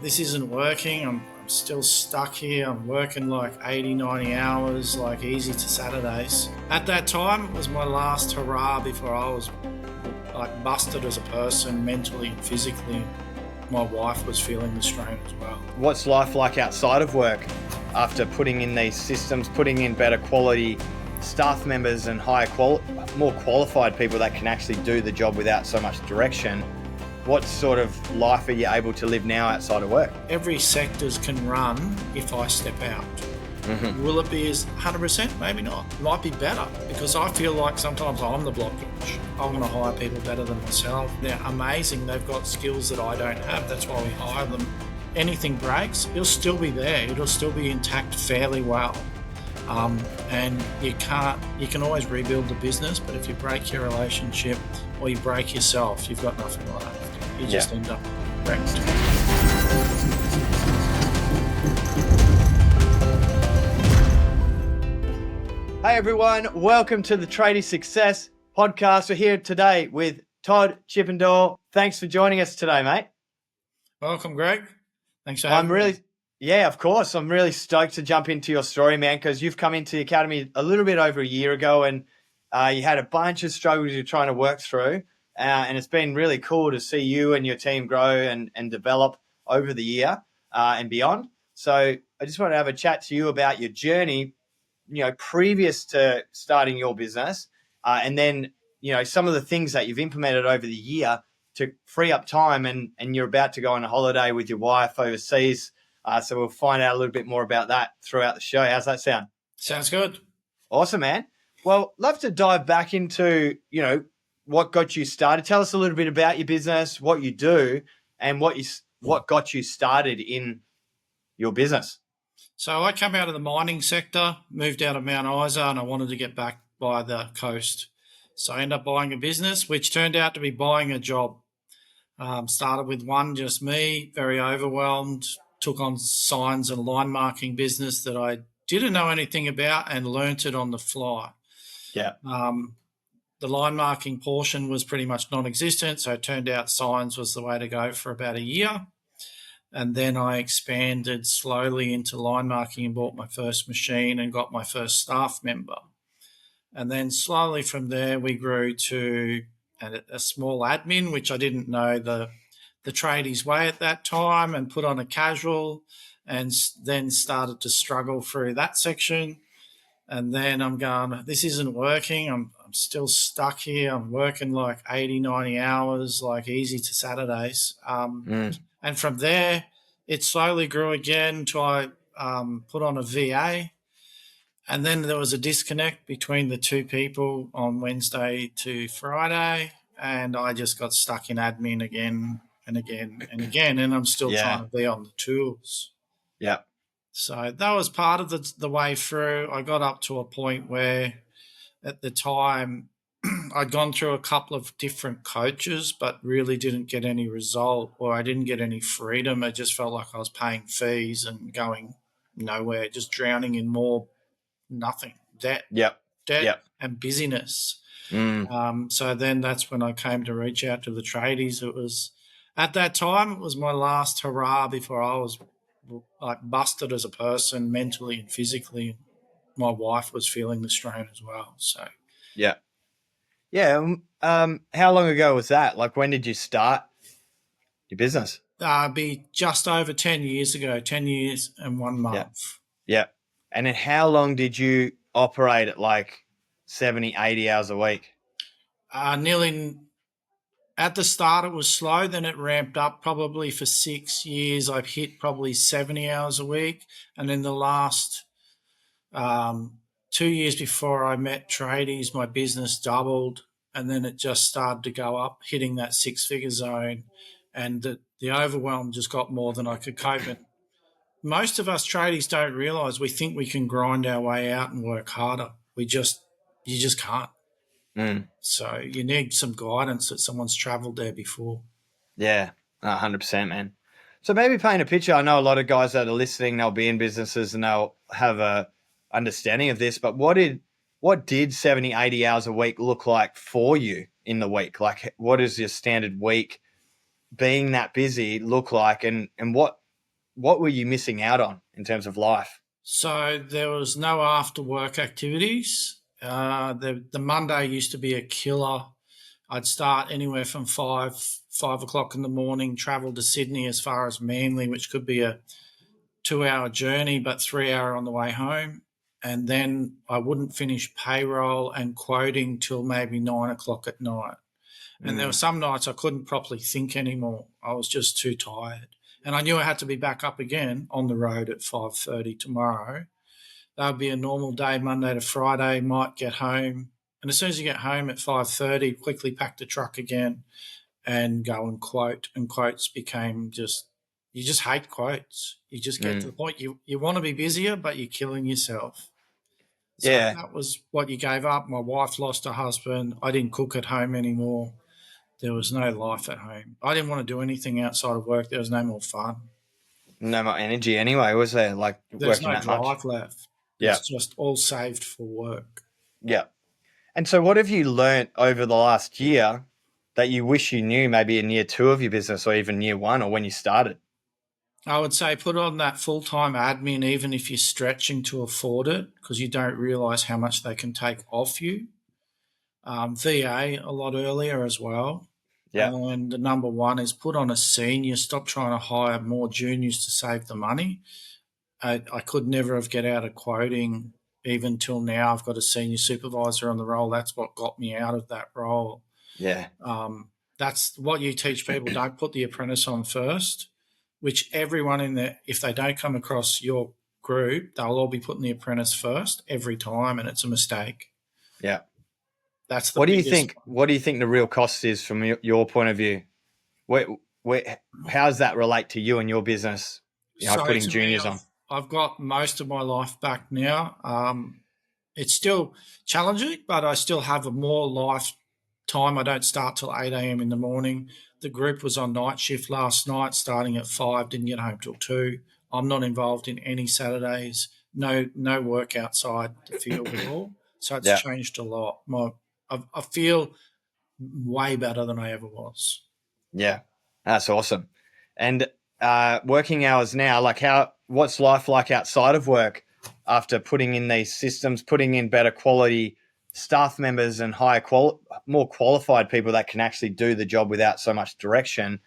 This isn't working. I'm still stuck here. I'm working like 80, 90 hours, like easy to Saturdays. At that time, it was my last hurrah before I was like busted as a person, mentally and physically. My wife was feeling the strain as well. What's life like outside of work after putting in these systems, putting in better quality staff members and more qualified people that can actually do the job without so much direction? What sort of life are you able to live now outside of work? Every sectors can run if I step out. Mm-hmm. Will it be as 100%? Maybe not. It might be better because I feel like sometimes I'm the blockage. I want to hire people better than myself. They're amazing. They've got skills that I don't have. That's why we hire them. Anything breaks, it'll still be there. It'll still be intact fairly well. And you can always rebuild the business, but if you break your relationship or you break yourself, you've got nothing left. You just end up wrecked. Hey everyone, welcome to the Tradies Success podcast. We're here today with Todd Chippendale. Thanks for joining us today, mate. Welcome, Greg. Thanks for having me. Yeah, of course. I'm really stoked to jump into your story, man, because you've come into the academy a little bit over a year ago and you had a bunch of struggles you're trying to work through. And it's been really cool to see you and your team grow and develop over the year and beyond. So I just want to have a chat to you about your journey, previous to starting your business, and then, some of the things that you've implemented over the year to free up time, and you're about to go on a holiday with your wife overseas. So we'll find out a little bit more about that throughout the show. How's that sound? Sounds good. Awesome, man. Well, love to dive back into, what got you started. Tell us a little bit about your business, what you do, and what got you started in your business. So I came out of the mining sector, moved out of Mount Isa, and I wanted to get back by the coast. So I ended up buying a business, which turned out to be buying a job. Started with one, just me, very overwhelmed, took on signs and line marking business that I didn't know anything about and learnt it on the fly. Yeah. The line marking portion was pretty much non-existent, so it turned out signs was the way to go for about a year. And then I expanded slowly into line marking and bought my first machine and got my first staff member. And then slowly from there, we grew to a small admin, which I didn't know the Tradies way at that time, and put on a casual, and then started to struggle through that section. And then I'm going, this isn't working. I'm still stuck here. I'm working like 80, 90 hours, like easy to Saturdays. And from there, it slowly grew again until I put on a VA. And then there was a disconnect between the two people on Wednesday to Friday. And I just got stuck in admin again and again and again. And I'm still trying to be on the tools. Yeah. So that was part of the way through. I got up to a point where at the time I'd gone through a couple of different coaches but really didn't get any result, or I didn't get any freedom. It just felt like I was paying fees and going nowhere, just drowning in more nothing, debt and busyness. So then that's when I came to reach out to the Tradies. It was at that time, it was my last hurrah before I was like busted as a person, mentally and physically. My wife was feeling the strain as well. So how long ago was that? Like, when did you start your business? Be just over 10 years ago, 10 years and 1 month. Yeah. And then how long did you operate at like 70, 80 hours a week? Nearly. At the start, it was slow. Then it ramped up. Probably for 6 years, I've hit probably 70 hours a week. And in the last 2 years before I met Tradies, my business doubled. And then it just started to go up, hitting that 6-figure zone. And the overwhelm just got more than I could cope with. Most of us Tradies don't realise we think we can grind our way out and work harder. You just can't. So you need some guidance that someone's travelled there before. Yeah, 100%, man. So maybe paint a picture. I know a lot of guys that are listening, they'll be in businesses and they'll have a understanding of this, but what did 70, 80 hours a week look like for you in the week? Like, what does your standard week being that busy look like? And what what were you missing out on in terms of life? So there was no after work activities. The Monday used to be a killer. I'd start anywhere from 5 o'clock in the morning, travel to Sydney as far as Manly, which could be a 2 hour journey, but 3 hour on the way home. And then I wouldn't finish payroll and quoting till maybe 9 o'clock at night. And there were some nights I couldn't properly think anymore. I was just too tired. And I knew I had to be back up again on the road at 5:30 tomorrow. That would be a normal day, Monday to Friday, might get home. And as soon as you get home at 5:30, quickly pack the truck again and go and quote. And quotes became just, you just hate quotes. You just get to the point you want to be busier, but you're killing yourself. So Yeah. that was what you gave up. My wife lost her husband. I didn't cook at home anymore. There was no life at home. I didn't want to do anything outside of work. There was no more fun. No more energy anyway, was there? Like There's working no that much? drive left. Yeah. It's just all saved for work. Yeah. And so what have you learnt over the last year that you wish you knew maybe in year 2 of your business or even year 1 or when you started? I would say put on that full-time admin even if you're stretching to afford it, because you don't realise how much they can take off you. VA a lot earlier as well. Yeah. And the number one is put on a senior. Stop trying to hire more juniors to save the money. I could never have get out of quoting even till now. I've got a senior supervisor on the roll. That's what got me out of that role. Yeah. That's what you teach people. Don't put the apprentice on first, which everyone in there, if they don't come across your group, they'll all be putting the apprentice first every time, and it's a mistake. Yeah. That's the What do you biggest think? What do you think the real cost is from your point of view? How does that relate to you and your business? So Putting to me, juniors on. I've got most of my life back now. It's still challenging, but I still have a more life time. I don't start till 8 a.m. in the morning. The group was on night shift last night, starting at 5, didn't get home till 2. I'm not involved in any Saturdays, no work outside the field at all. So it's Yeah. changed a lot. I feel way better than I ever was. Yeah, that's awesome. And working hours now, like what's life like outside of work after putting in these systems, putting in better quality staff members and more qualified people that can actually do the job without so much direction?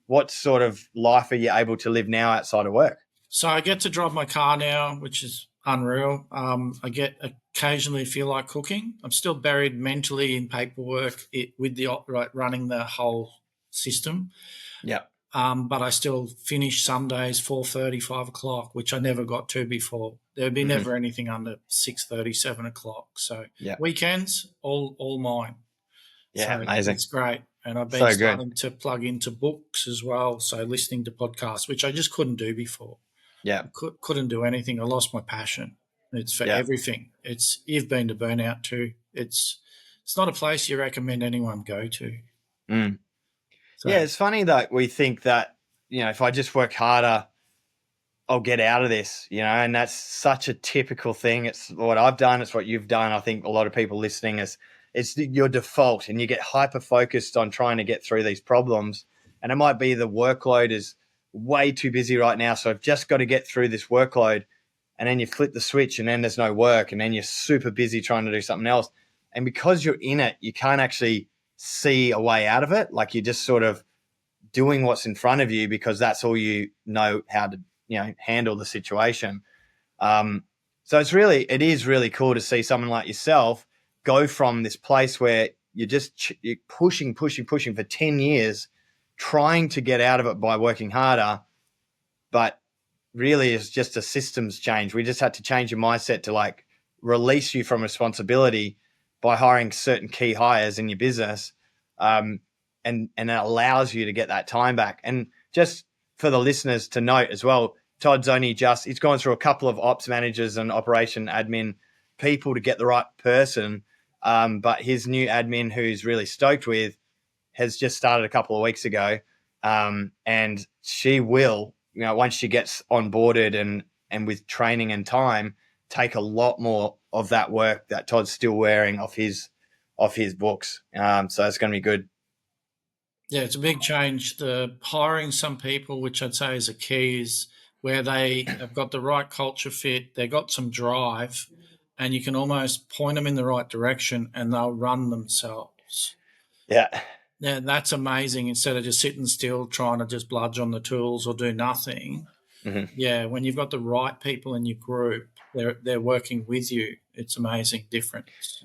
What sort of life are you able to live now outside of work? So I get to drive my car now, which is unreal. I get occasionally feel like cooking. I'm still buried mentally in paperwork with the running the whole system. Yeah. But I still finish some days 4:30, 5 o'clock, which I never got to before. There'd be never anything under 6:30, 7 o'clock. So weekends, all mine. Yeah, so amazing. It's great. And I've been So starting to plug into books as well. So listening to podcasts, which I just couldn't do before. Yeah. Couldn't do anything. I lost my passion. It's for everything. You've been to burnout too. It's not a place you recommend anyone go to. Mm. So, yeah, it's funny that we think that, if I just work harder, I'll get out of this, and that's such a typical thing. It's what I've done. It's what you've done. I think a lot of people listening it's your default, and you get hyper focused on trying to get through these problems. And it might be the workload is way too busy right now. So I've just got to get through this workload. And then you flip the switch and then there's no work. And then you're super busy trying to do something else. And because you're in it, you can't actually see a way out of it. Like you're just sort of doing what's in front of you because that's all you know how to, handle the situation. So it is really cool to see someone like yourself go from this place where you're pushing for 10 years, trying to get out of it by working harder, but really it's just a systems change. We just had to change your mindset to release you from responsibility by hiring certain key hires in your business. And it allows you to get that time back. And just for the listeners to note as well, Todd's he's gone through a couple of ops managers and operation admin people to get the right person. But his new admin, who he's really stoked with, has just started a couple of weeks ago. And she will, once she gets onboarded and with training and time, take a lot more of that work that Todd's still wearing off his books. So it's going to be good. Yeah, it's a big change. The hiring some people, which I'd say is a key, is where they have got the right culture fit, they've got some drive, and you can almost point them in the right direction and they'll run themselves. Yeah. Yeah, that's amazing. Instead of just sitting still trying to just bludge on the tools or do nothing. Mm-hmm. Yeah, when you've got the right people in your group, they're working with you. It's amazing difference.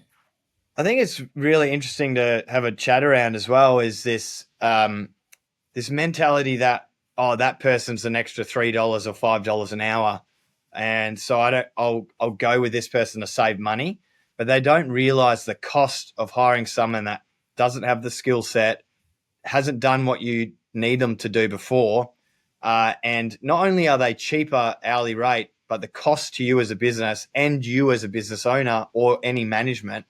I think it's really interesting to have a chat around as well. Is this mentality that, oh, that person's an extra $3 or $5 an hour, and so I'll go with this person to save money, but they don't realize the cost of hiring someone that doesn't have the skill set, hasn't done what you need them to do before, and not only are they cheaper hourly rate, but the cost to you as a business and you as a business owner or any management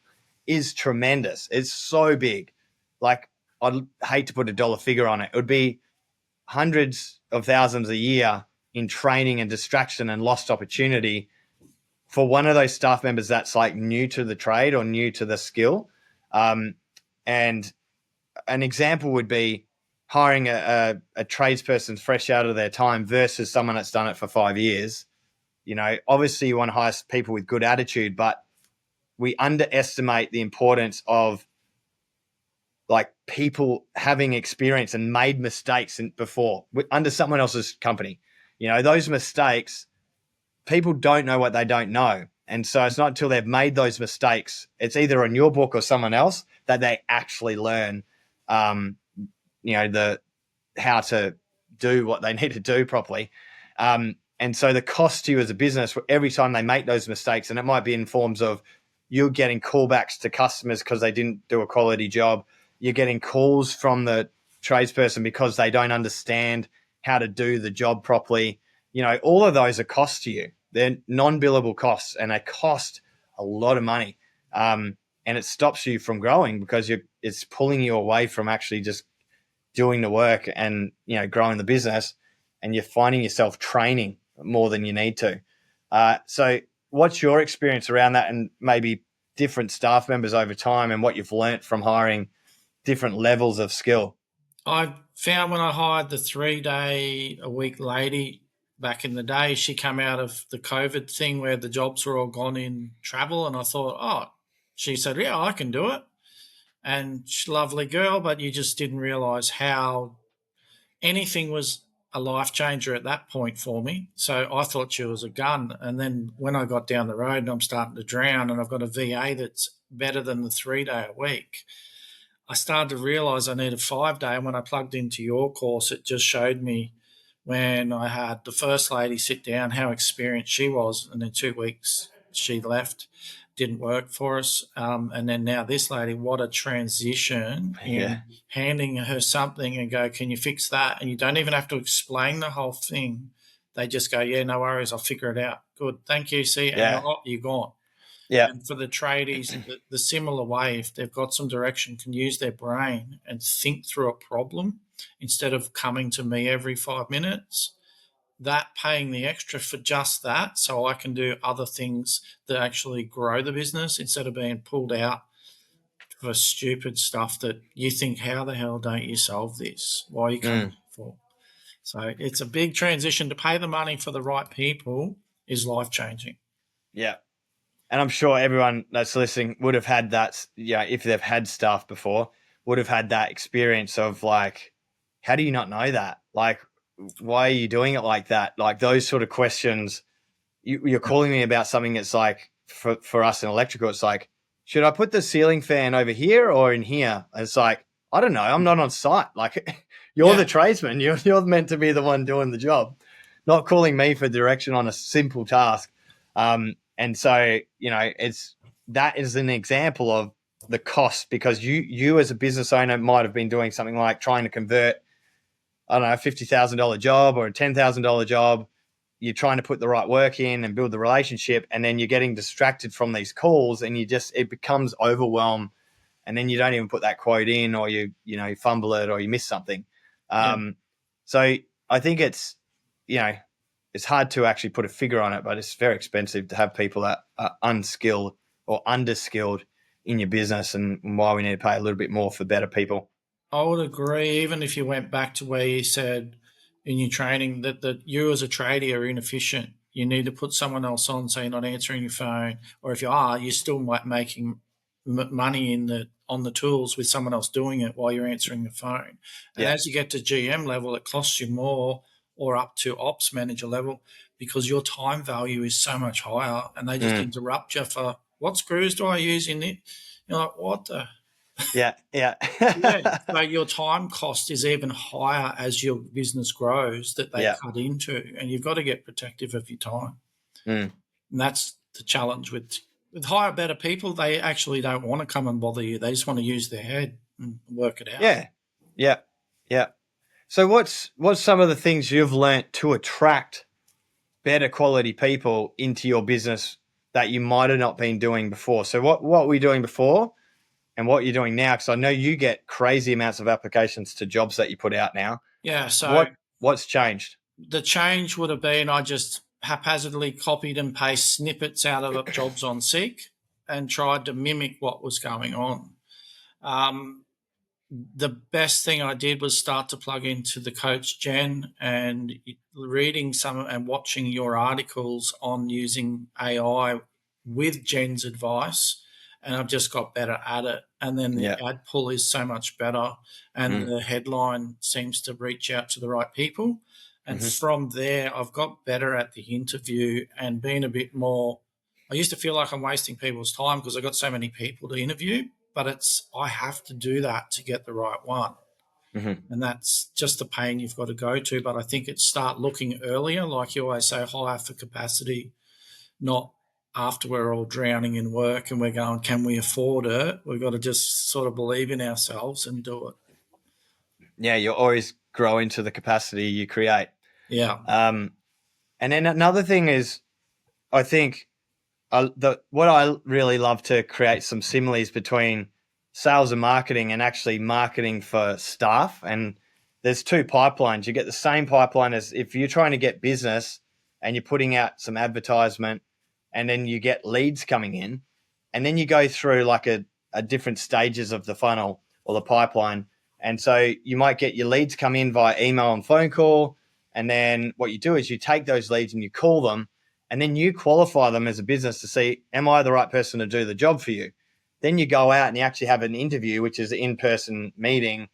is tremendous. It's so big. Like, I'd hate to put a dollar figure on it. It would be hundreds of thousands a year in training and distraction and lost opportunity for one of those staff members that's like new to the trade or new to the skill. And an example would be hiring a tradesperson fresh out of their time versus someone that's done it for 5 years. You know, obviously you want to hire people with good attitude, but we underestimate the importance of like people having experience and made mistakes before under someone else's company. You know, those mistakes, people don't know what they don't know. And so it's not until they've made those mistakes, it's either in your book or someone else, that they actually learn, the how to do what they need to do properly. And so the cost to you as a business every time they make those mistakes, and it might be in forms of you're getting callbacks to customers because they didn't do a quality job. You're getting calls from the tradesperson because they don't understand how to do the job properly. You know, all of those are costs to you. They're non-billable costs, and they cost a lot of money. And it stops you from growing because it's pulling you away from actually just doing the work and, you know, growing the business, and you're finding yourself training more than you need to. So what's your experience around that, and maybe different staff members over time, and what you've learnt from hiring different levels of skill? I found when I hired the 3 day a week lady back in the day, she came out of the COVID thing where the jobs were all gone in travel. And I thought, oh, she said, yeah, I can do it. And she's a lovely girl, but you just didn't realize how anything was a life changer at that point for me. So I thought she was a gun. And then when I got down the road and I'm starting to drown and I've got a VA that's better than the 3 day a week, I started to realize I need a 5 day. And when I plugged into your course, it just showed me when I had the first lady sit down how experienced she was. And in 2 weeks, she left, didn't work for us. And then now this lady, what a transition Yeah. in handing her something and go, can you fix that? And you don't even have to explain the whole thing. They just go, yeah, no worries, I'll figure it out. Good, thank you, see, and Yeah. you're gone. Yeah. And for the tradies, the similar way, if they've got some direction, can use their brain and think through a problem instead of coming to me every 5 minutes, that paying the extra for just that so I can do other things that actually grow the business instead of being pulled out for stupid stuff that you think, how the hell don't you solve this? Why are you coming for? So it's a big transition. To pay the money for the right people is life-changing. Yeah. And I'm sure everyone that's listening would have had that, if they've had staff before, would have had that experience of like, how do you not know that? Like, why are you doing it like that? Like those sort of questions. You're calling me about something that's like, for us in electrical, it's like, should I put the ceiling fan over here or in here? And it's like, I don't know. I'm not on site. Like, you're the tradesman. You're meant to be the one doing the job, not calling me for direction on a simple task. And so, that is an example of the cost, because you as a business owner might have been doing something like trying to convert, I don't know, a $50,000 job or a $10,000 job. You're trying to put the right work in and build the relationship, and then you're getting distracted from these calls, and it becomes overwhelm, and then you don't even put that quote in, or you fumble it, or you miss something. So I think it's hard to actually put a figure on it, but it's very expensive to have people that are unskilled or underskilled in your business, and why we need to pay a little bit more for better people. I would agree, even if you went back to where you said in your training that you as a tradie are inefficient. You need to put someone else on so you're not answering your phone, or if you are, you're still making money on the tools with someone else doing it while you're answering the phone. And Yeah. as you get to GM level, it costs you more, or up to ops manager level, because your time value is so much higher, and they just interrupt you for what screws do I use in it? You're like, what the Yeah. Yeah. yeah. So your time cost is even higher as your business grows that they Yeah. cut into, and you've got to get protective of your time. Mm. And that's the challenge with hire better people. They actually don't want to come and bother you. They just want to use their head and work it out. Yeah. Yeah. Yeah. So what's some of the things you've learnt to attract better quality people into your business that you might have not been doing before? So what were you doing before and what you're doing now? Because I know you get crazy amounts of applications to jobs that you put out now. Yeah. So What's changed? the change would have been I just haphazardly copied and pasted snippets out of jobs on Seek and tried to mimic what was going on. Um, the best thing I did was start to plug into the coach Jen and reading some and watching your articles on using AI with Jen's advice. And I've just got better at it. And then the Yeah. ad pull is so much better. And Mm. the headline seems to reach out to the right people. And Mm-hmm. from there, I've got better at the interview and being a bit more. I used to feel like I'm wasting people's time because I've got so many people to interview, but I have to do that to get the right one. Mm-hmm. And that's just the pain you've got to go to. But I think it's start looking earlier, like you always say, hire for capacity, not after we're all drowning in work and we're going, can we afford it? We've got to just sort of believe in ourselves and do it. Yeah, you always grow into the capacity you create. Yeah. And then another thing is, I think what I really love to create some similes between sales and marketing and actually marketing for staff. And there's two pipelines. You get the same pipeline as if you're trying to get business and you're putting out some advertisement and then you get leads coming in and then you go through like a different stages of the funnel or the pipeline. And so you might get your leads come in via email and phone call. And then what you do is you take those leads and you call them and then you qualify them as a business to see, am I the right person to do the job for you? Then you go out and you actually have an interview, which is an in-person meeting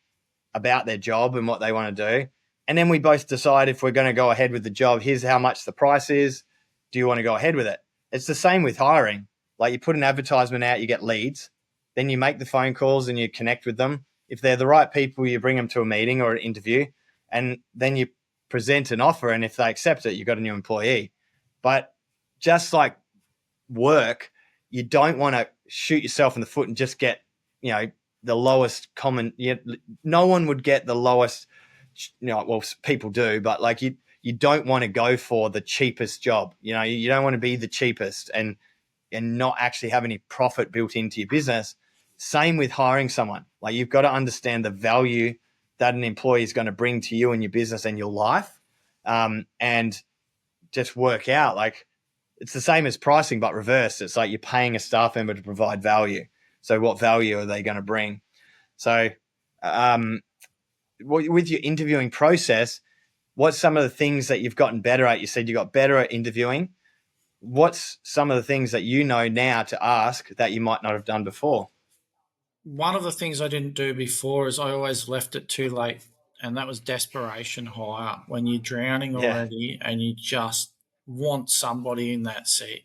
about their job and what they want to do. And then we both decide if we're going to go ahead with the job. Here's how much the price is. Do you want to go ahead with it? It's the same with hiring. Like you put an advertisement out, you get leads. Then you make the phone calls and you connect with them. If they're the right people, you bring them to a meeting or an interview. And then you present an offer. And if they accept it, you've got a new employee. But just like work, you don't want to shoot yourself in the foot and just get, the lowest common. No one would get the lowest. Well, people do, but like you don't want to go for the cheapest job. You don't want to be the cheapest and not actually have any profit built into your business. Same with hiring someone. Like you've got to understand the value that an employee is going to bring to you and your business and your life, and just work out like it's the same as pricing but reversed. It's like you're paying a staff member to provide value. So what value are they going to bring? So with your interviewing process, what's some of the things that you've gotten better at? You said you got better at interviewing. What's some of the things that you know now to ask that you might not have done before? One of the things I didn't do before is I always left it too late, and that was desperation hire when you're drowning Yeah. already and you just want somebody in that seat.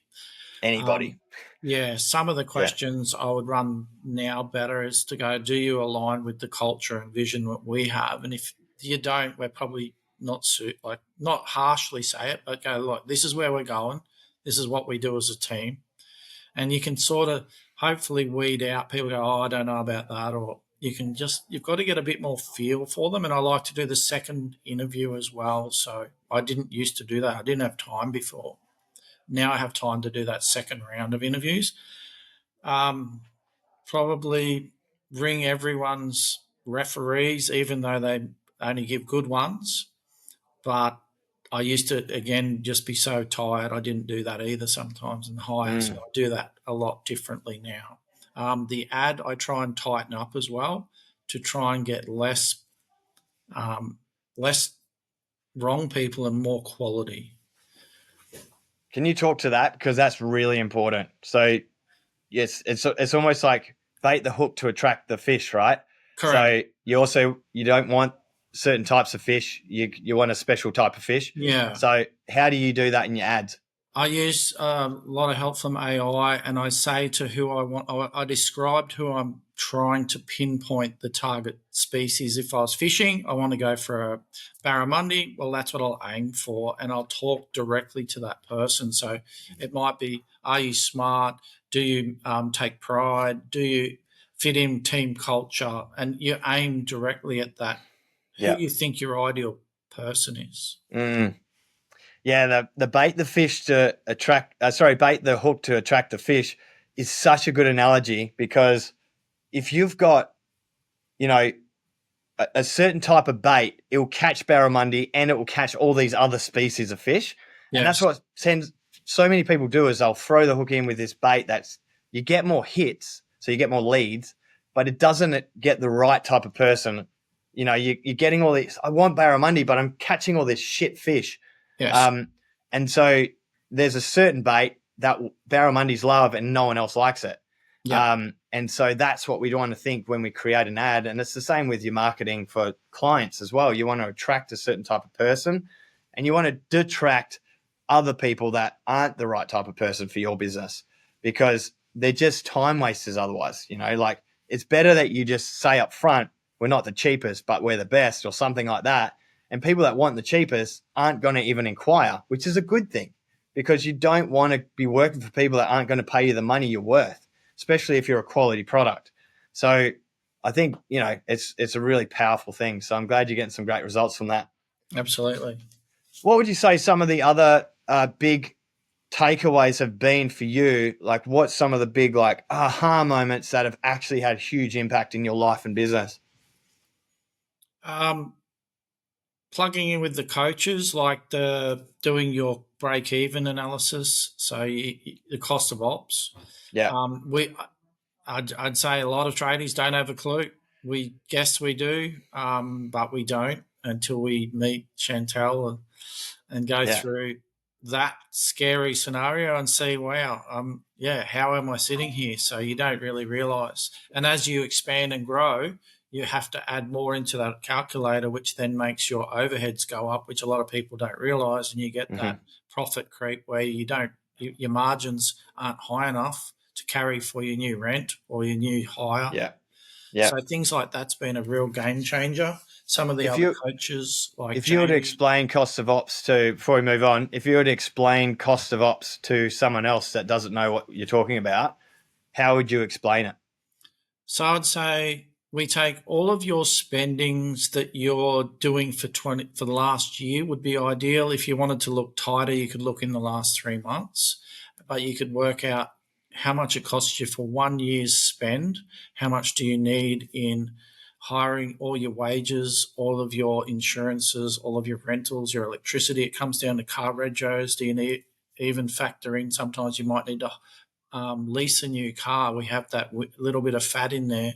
Anybody. Um, yeah, some of the Yeah. questions I would run now better is to go, do you align with the culture and vision that we have? And if you don't, we're probably not harshly say it, but go, look, this is where we're going. This is what we do as a team. And you can sort of hopefully weed out people go, oh, I don't know about that. Or you've got to get a bit more feel for them. And I like to do the second interview as well. So I didn't used to do that. I didn't have time before. Now I have time to do that second round of interviews. Probably ring everyone's referees, even though they only give good ones. But I used to, again, just be so tired. I didn't do that either sometimes and hire. So I do that a lot differently now. The ad, I try and tighten up as well to try and get less wrong people and more quality. Can you talk to that? Because that's really important. So yes, it's almost like bait the hook to attract the fish, right? Correct. So you don't want certain types of fish. You want a special type of fish. Yeah. So how do you do that in your ads? I use a lot of help from AI, and I say to who I want, I described who I'm trying to pinpoint the target species. If I was fishing, I want to go for a barramundi. Well, that's what I'll aim for, and I'll talk directly to that person. So it might be, are you smart? Do you take pride? Do you fit in team culture? And you aim directly at that, who Yeah. you think your ideal person is. Mm. Yeah, the bait the fish to attract, bait the hook to attract the fish is such a good analogy because if you've got, you know, a certain type of bait, it will catch barramundi and it will catch all these other species of fish. And that's Yes. what sends so many people do is they'll throw the hook in with this bait you get more hits, so you get more leads, but it doesn't get the right type of person. You know, you're getting all these, I want barramundi, but I'm catching all this shit fish. Yes. And so there's a certain bait that barramundis love and no one else likes it. Yeah. And so that's what we want to think when we create an ad. And it's the same with your marketing for clients as well. You want to attract a certain type of person and you want to detract other people that aren't the right type of person for your business because they're just time wasters otherwise. You know, like it's better that you just say up front, we're not the cheapest, but we're the best or something like that. And people that want the cheapest aren't going to even inquire, which is a good thing because you don't want to be working for people that aren't going to pay you the money you're worth, especially if you're a quality product. So I think, you know, it's a really powerful thing. So I'm glad you're getting some great results from that. Absolutely. What would you say some of the other big takeaways have been for you? Like what's some of the big like aha moments that have actually had huge impact in your life and business? Plugging in with the coaches, like doing your break even analysis, so the cost of ops. Yeah. I'd say a lot of tradies don't have a clue. We guess we do, but we don't until we meet Chantel and go Yeah. through that scary scenario and see, wow, how am I sitting here? So you don't really realize. And as you expand and grow, you have to add more into that calculator, which then makes your overheads go up, which a lot of people don't realize. And you get that profit creep where your margins aren't high enough to carry for your new rent or your new hire. Yeah. Yeah. So things like that's been a real game changer. Some of the other coaches, like if you were to explain cost of ops before we move on, if you were to explain cost of ops to someone else that doesn't know what you're talking about, how would you explain it? So I'd say we take all of your spendings that you're doing for the last year would be ideal. If you wanted to look tighter, you could look in the last 3 months, but you could work out how much it costs you for 1 year's spend. How much do you need in hiring, all your wages, all of your insurances, all of your rentals, your electricity? It comes down to car regos. Do you need even factor in sometimes you might need to lease a new car? We have that little bit of fat in there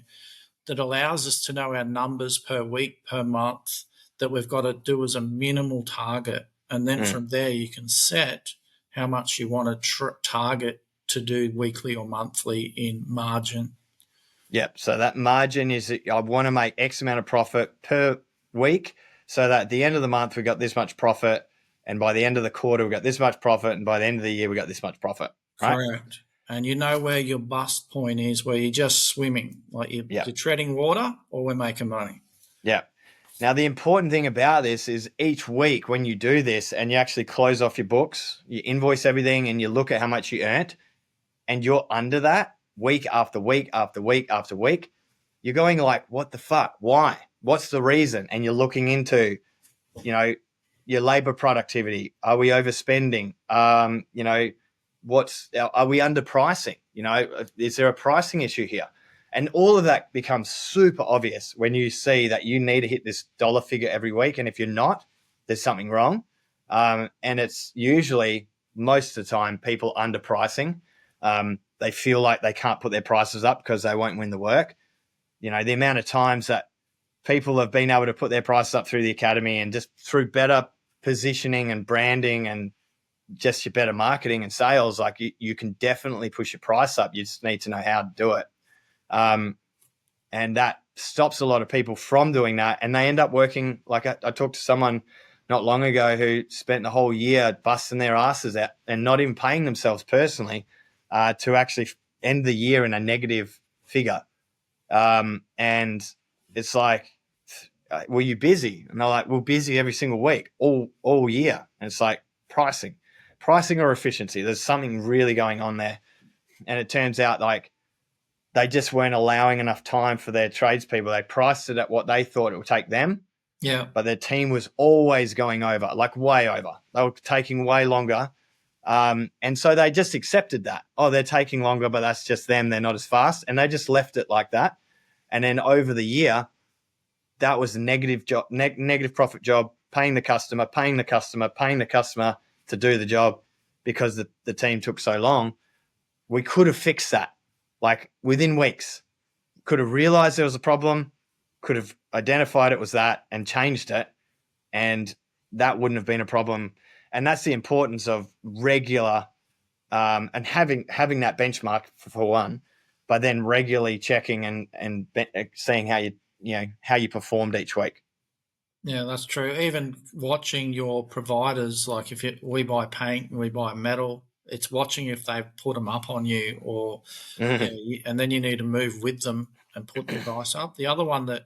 that allows us to know our numbers per week, per month, that we've got to do as a minimal target. And then from there, you can set how much you want to target to do weekly or monthly in margin. Yep. So that margin is I want to make X amount of profit per week so that at the end of the month, we got this much profit. And by the end of the quarter, we got this much profit. And by the end of the year, we got this much profit. Right? Correct. And you know where your bust point is, where you're just swimming, like you're treading water or we're making money. Yeah. Now, the important thing about this is each week when you do this and you actually close off your books, you invoice everything and you look at how much you earned and you're under that week after week after week after week, you're going like, what the fuck? Why? What's the reason? And you're looking into, you know, your labor productivity. Are we overspending? You know, are we underpricing? You know, is there a pricing issue here? And all of that becomes super obvious when you see that you need to hit this dollar figure every week. And if you're not, there's something wrong. And it's usually most of the time people underpricing. They feel like they can't put their prices up because they won't win the work. You know, the amount of times that people have been able to put their prices up through the academy and just through better positioning and branding and just your better marketing and sales, like you can definitely push your price up. You just need to know how to do it. And that stops a lot of people from doing that. And they end up working, like I talked to someone not long ago who spent the whole year busting their asses out and not even paying themselves personally to actually end the year in a negative figure. And it's like, were you busy? And they're like, we're busy every single week, all year. And it's like pricing or efficiency. There's something really going on there. And it turns out like they just weren't allowing enough time for their tradespeople. They priced it at what they thought it would take them. Yeah. But their team was always going over, like way over. They were taking way longer. And so they just accepted that. Oh, they're taking longer, but that's just them. They're not as fast. And they just left it like that. And then over the year, that was a negative profit job, paying the customer to do the job because the team took so long. We could have fixed that like within weeks. Could have realized there was a problem, could have identified it was that and changed it, and that wouldn't have been a problem. And that's the importance of regular and having that benchmark for one, but then regularly checking and seeing how you performed each week. Yeah, that's true. Even watching your providers, like we buy paint, we buy metal, it's watching if they've put them up on you or, and then you need to move with them and put the price up. The other one that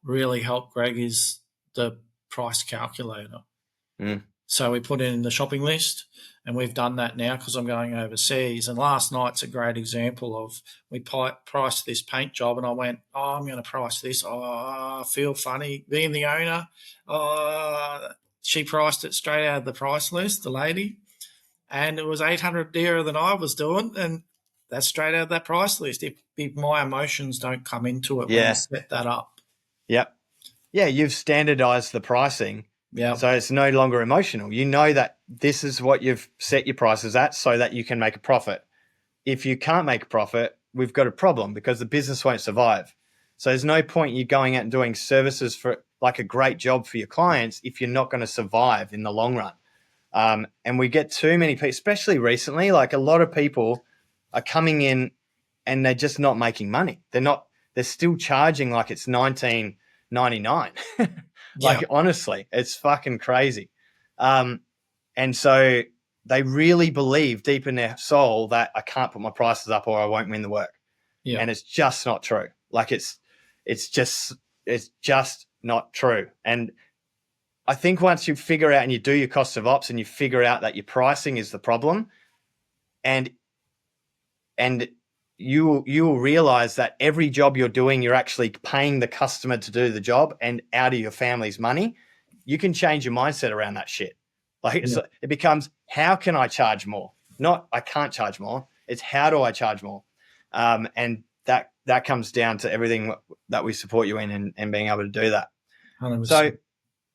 really helped Greg is the price calculator. So we put it in the shopping list, and we've done that now because I'm going overseas. And last night's a great example of we priced this paint job, and I went, oh, I'm going to price this. Oh, I feel funny being the owner. Oh, she priced it straight out of the price list, the lady, and it was 800 dearer than I was doing, and that's straight out of that price list. If my emotions don't come into it when you set that up. Yep. Yeah, you've standardized the pricing. Yeah. So it's no longer emotional. You know that this is what you've set your prices at so that you can make a profit. If you can't make a profit, we've got a problem because the business won't survive. So there's no point you going out and doing services for like a great job for your clients if you're not going to survive in the long run. And we get too many people, especially recently, like a lot of people are coming in and they're just not making money. They're still charging like it's $19.99. Like, honestly, it's fucking crazy. And so they really believe deep in their soul that I can't put my prices up or I won't win the work. Yeah. And it's just not true. Like it's just not true. And I think once you figure out and you do your cost of ops and you figure out that your pricing is the problem, and you will realize that every job you're doing, you're actually paying the customer to do the job and out of your family's money. You can change your mindset around that shit. Like it becomes, how can I charge more? Not I can't charge more. It's how do I charge more? And that comes down to everything that we support you in and being able to do that. 100%. So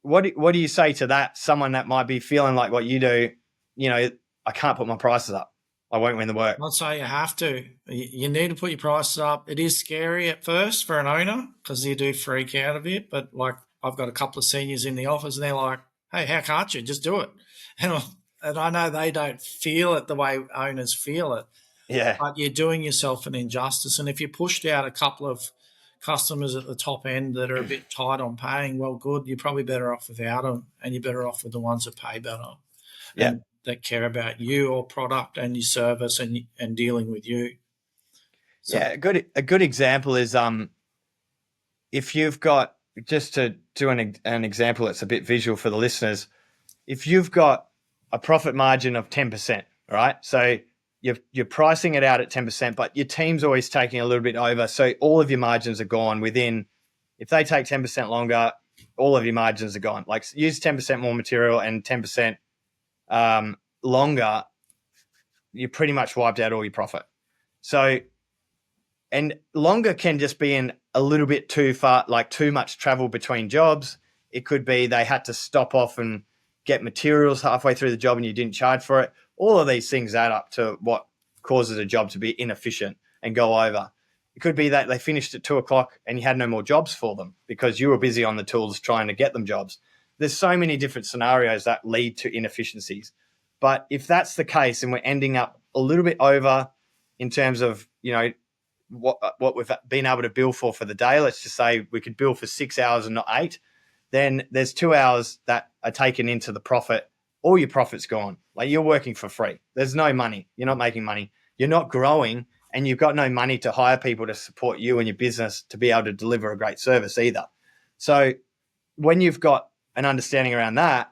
what do you say to that? Someone that might be feeling like what you do, I can't put my prices up. I won't win the work. I'd say you have to. You need to put your prices up. It is scary at first for an owner because you do freak out a bit. But like I've got a couple of seniors in the office and they're like, hey, how can't you? Just do it. And I know they don't feel it the way owners feel it. Yeah. But you're doing yourself an injustice. And if you pushed out a couple of customers at the top end that are a bit tight on paying, well, good, you're probably better off without them and you're better off with the ones that pay better. Yeah. And that care about you or product and your service and dealing with you. So. Yeah, a good example is if you've got, just to do an example that's a bit visual for the listeners, if you've got a profit margin of 10%, right? So you're pricing it out at 10%, but your team's always taking a little bit over. So all of your margins are gone within, if they take 10% longer, all of your margins are gone. Like use 10% more material and 10% longer, you pretty much wiped out all your profit. So, and longer can just be in a little bit too far, like too much travel between jobs. It could be they had to stop off and get materials halfway through the job and you didn't charge for it. All of these things add up to what causes a job to be inefficient and go over. It could be that they finished at 2:00 and you had no more jobs for them because you were busy on the tools trying to get them jobs. there's so many different scenarios that lead to inefficiencies. But if that's the case and we're ending up a little bit over in terms of, what we've been able to bill for the day, let's just say we could bill for 6 hours and not 8, then there's 2 hours that are taken into the profit. All your profit's gone. Like, you're working for free. There's no money. You're not making money. You're not growing, and you've got no money to hire people to support you and your business to be able to deliver a great service either. So when you've got an understanding around that,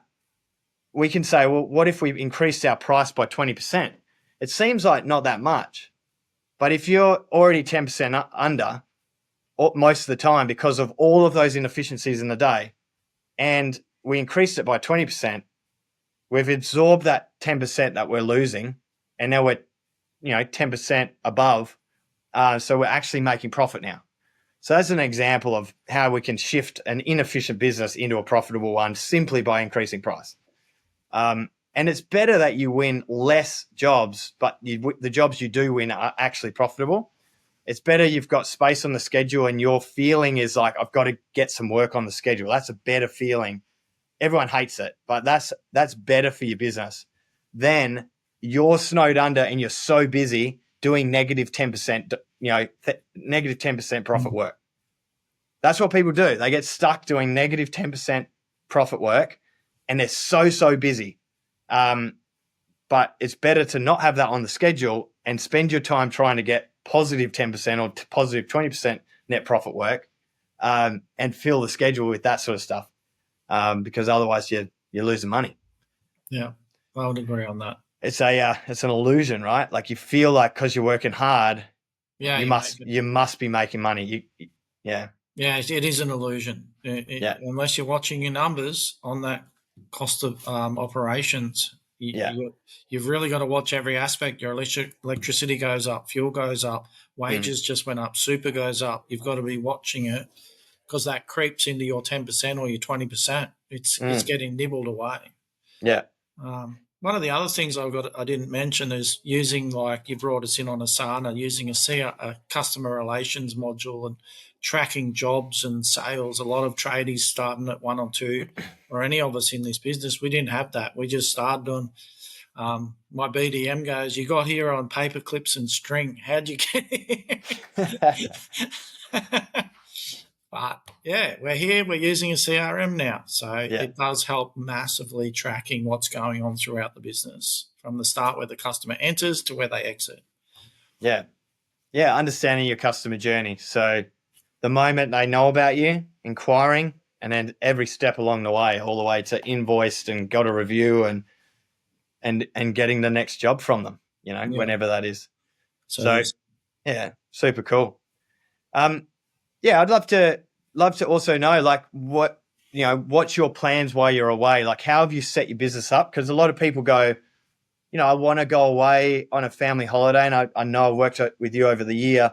we can say, well, what if we increased our price by 20%? It seems like not that much. But if you're already 10% under most of the time because of all of those inefficiencies in the day, and we increased it by 20%, we've absorbed that 10% that we're losing, and now we're 10% above. So we're actually making profit now. So that's an example of how we can shift an inefficient business into a profitable one simply by increasing price. And it's better that you win less jobs, but the jobs you do win are actually profitable. It's better you've got space on the schedule and your feeling is like, I've got to get some work on the schedule. That's a better feeling. Everyone hates it, but that's better for your business than you're snowed under and you're so busy doing negative 10%, negative 10% profit work. That's what people do. They get stuck doing negative 10% profit work and they're so busy. But it's better to not have that on the schedule and spend your time trying to get positive 10% or positive 20% net profit work, and fill the schedule with that sort of stuff, because otherwise you're losing money. Yeah, I would agree on that. It's an illusion, right? Like, you feel like because you're working hard, you must be making money. Yeah, it is an illusion. Unless you're watching your numbers on that cost of operations, you've really got to watch every aspect. Your electricity goes up, fuel goes up, wages just went up, super goes up. You've got to be watching it because that creeps into your 10% or your 20%. It's getting nibbled away. Yeah. One of the other things I didn't mention is using, like you brought us in on Asana, using a customer relations module and tracking jobs and sales. A lot of tradies starting at 1 or 2, or any of us in this business, we didn't have that. We just started on, my BDM goes, you got here on paper clips and string. How'd you get here? But yeah, we're here. We're using a CRM now. So it does help massively tracking what's going on throughout the business from the start where the customer enters to where they exit. Yeah. Yeah, understanding your customer journey. So the moment they know about you, inquiring, and then every step along the way, all the way to invoiced and got a review and getting the next job from them, whenever that is. So yeah, super cool. I'd love to also know, like, what's your plans while you're away? Like, how have you set your business up? Because a lot of people go, I want to go away on a family holiday. And I know I've worked with you over the year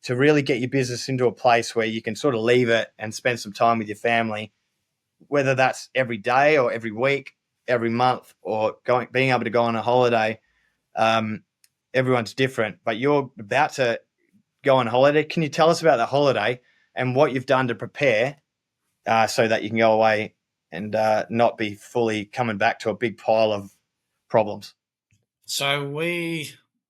to really get your business into a place where you can sort of leave it and spend some time with your family, whether that's every day or every week, every month, or being able to go on a holiday. Everyone's different, but you're about to go on holiday. Can you tell us about the holiday and what you've done to prepare so that you can go away and not be fully coming back to a big pile of problems? So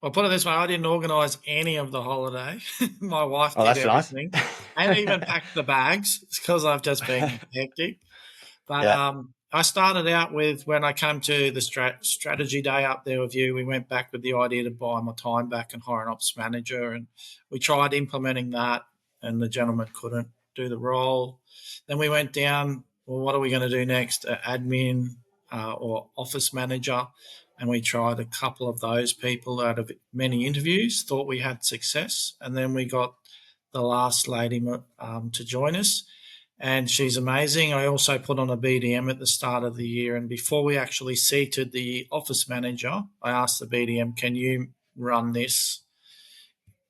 I'll put it this way, I didn't organise any of the holiday. My wife did everything. Nice. And even packed the bags because I've just been hectic. But I started out with, when I came to the strategy day up there with you, we went back with the idea to buy my time back and hire an ops manager. And we tried implementing that and the gentleman couldn't do the role. Then we went down, well, what are we going to do next? Admin or office manager. And we tried a couple of those people out of many interviews, thought we had success. And then we got the last lady to join us. And she's amazing. I also put on a BDM at the start of the year. And before we actually seated the office manager, I asked the BDM, can you run this?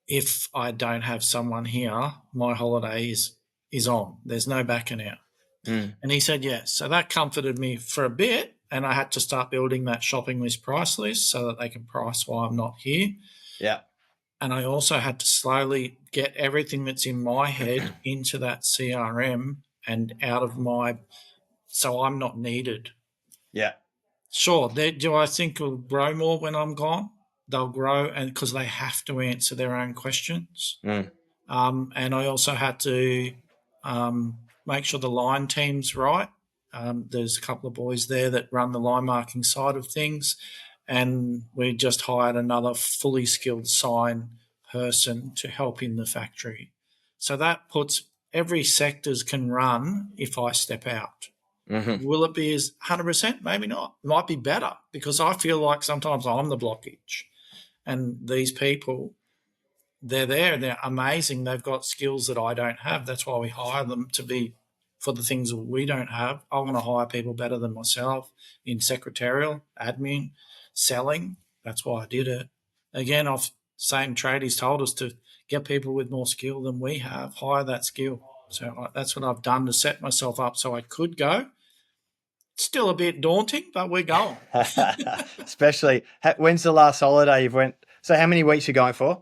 If I don't have someone here, my holiday is on. There's no backing out. And he said yes. So that comforted me for a bit. And I had to start building that shopping list price list so that they can price while I'm not here. Yeah. And I also had to slowly get everything that's in my head into that CRM and out of my so I'm not needed. Yeah. Sure, do I think it'll grow more when I'm gone? They'll grow, and because they have to answer their own questions. Mm. And I also had to make sure the line team's right. There's a couple of boys there that run the line marking side of things, and we just hired another fully skilled sign person to help in the factory. So that puts every sectors can run if I step out. Mm-hmm. Will it be as 100%? Maybe not. It might be better because I feel like sometimes I'm the blockage. And these people, they're there, they're amazing. They've got skills that I don't have. That's why we hire them to be for the things that we don't have. I want to hire people better than myself in secretarial, admin, selling. That's why I did it. Again, same tradies told us to get people with more skill than we have, hire that skill. So that's what I've done to set myself up so I could go. Still a bit daunting, but we're going. Especially, when's the last holiday you've went? So how many weeks are you going for?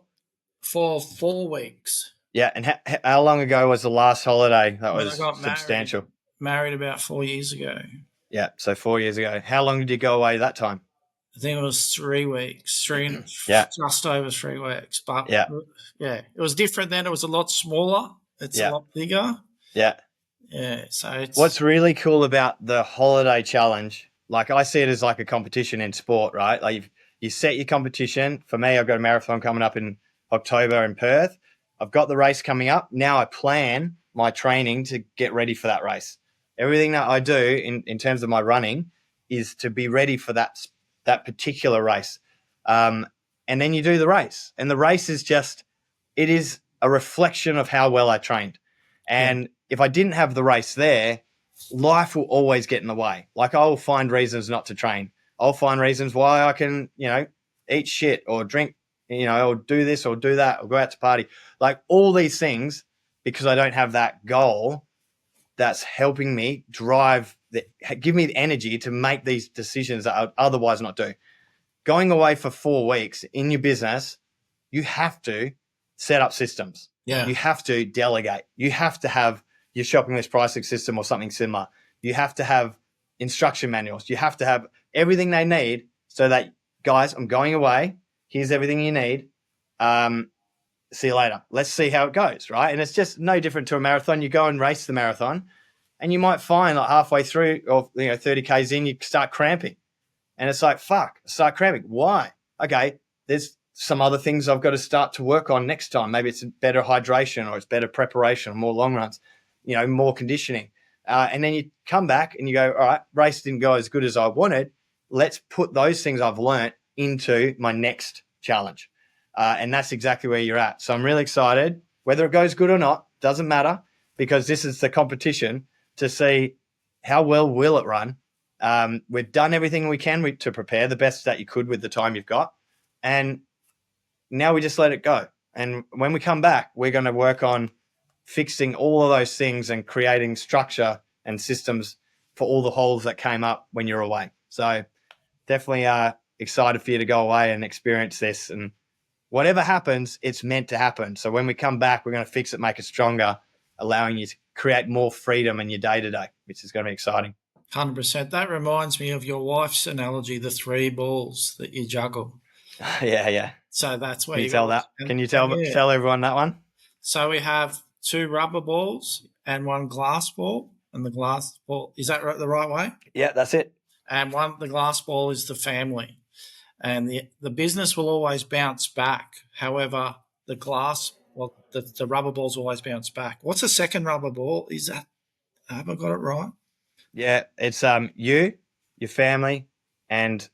For 4 weeks. Yeah, and how long ago was the last holiday that When was I got substantial? Married about 4 years ago. Yeah, so 4 years ago. How long did you go away that time? I think it was 3 weeks, Yeah. just over 3 weeks. But Yeah. yeah, it was different then. It was a lot smaller. It's a lot bigger. Yeah. Yeah. So it's what's really cool about the holiday challenge, like I see it as like a competition in sport, right? Like you set your competition. For me, I've got a marathon coming up in October in Perth. I've got the race coming up. Now I plan my training to get ready for that race. Everything that I do in terms of my running is to be ready for that particular race. And then you do the race. And the race is it is a reflection of how well I trained. And if I didn't have the race there, life will always get in the way. Like I will find reasons not to train. I'll find reasons why I can, eat shit or drink, or do this or do that or go out to party. Like all these things, because I don't have that goal that's helping me give me the energy to make these decisions that I'd otherwise not do. Going away for 4 weeks in your business, you have to set up systems. Yeah. You have to delegate. You have to have your shopping list pricing system or something similar. You have to have instruction manuals. You have to have everything they need so that, guys, I'm going away. Here's everything you need. See you later. Let's see how it goes, right? And it's just no different to a marathon. You go and race the marathon and you might find like halfway through or 30 Ks in, you start cramping. And it's like, fuck, start cramping. Why? Okay, there's some other things I've got to start to work on next time. Maybe it's better hydration or it's better preparation or more long runs, more conditioning. And then you come back and you go, all right, race didn't go as good as I wanted. Let's put those things I've learned into my next challenge. And that's exactly where you're at. So I'm really excited. Whether it goes good or not, doesn't matter, because this is the competition to see how well will it run. We've done everything we can to prepare the best that you could with the time you've got. And now we just let it go. And when we come back, we're going to work on fixing all of those things and creating structure and systems for all the holes that came up when you're away. So definitely excited for you to go away and experience this. And whatever happens, it's meant to happen. So when we come back, we're going to fix it, make it stronger, allowing you to create more freedom in your day-to-day, which is going to be exciting. 100%. That reminds me of your wife's analogy, the 3 balls that you juggle. Yeah. So that's where Can you tell that? Can you tell everyone that one? So we have 2 rubber balls and 1 glass ball. And the glass ball, is that the right way? Yeah, that's it. And the glass ball is the family. And the business will always bounce back. However, the rubber balls always bounce back. What's the second rubber ball? Have I got it right? Yeah, it's you, your family, and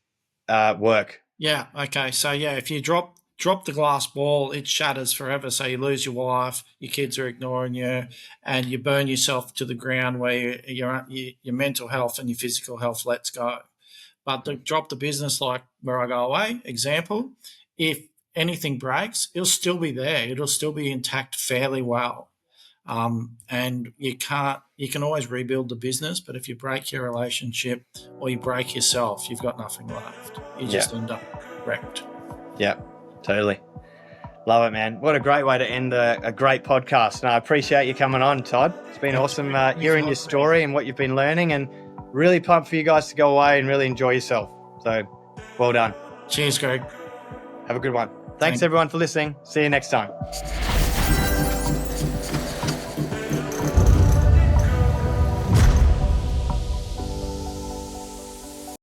work. Yeah. Okay. So if you drop the glass ball, it shatters forever. So you lose your wife, your kids are ignoring you, and you burn yourself to the ground where your mental health and your physical health lets go. But to drop the business, like where I go away, example, if anything breaks, it'll still be there. It'll still be intact fairly well. And you can always rebuild the business, but if you break your relationship or you break yourself, you've got nothing left. You just end up wrecked. Yeah, totally. Love it, man. What a great way to end a great podcast. And I appreciate you coming on, Todd. It's been awesome hearing your story and what you've been learning. And Really pumped for you guys to go away and really enjoy yourself. So well done. Cheers, Greg. Have a good one. Thanks everyone for listening. See you next time.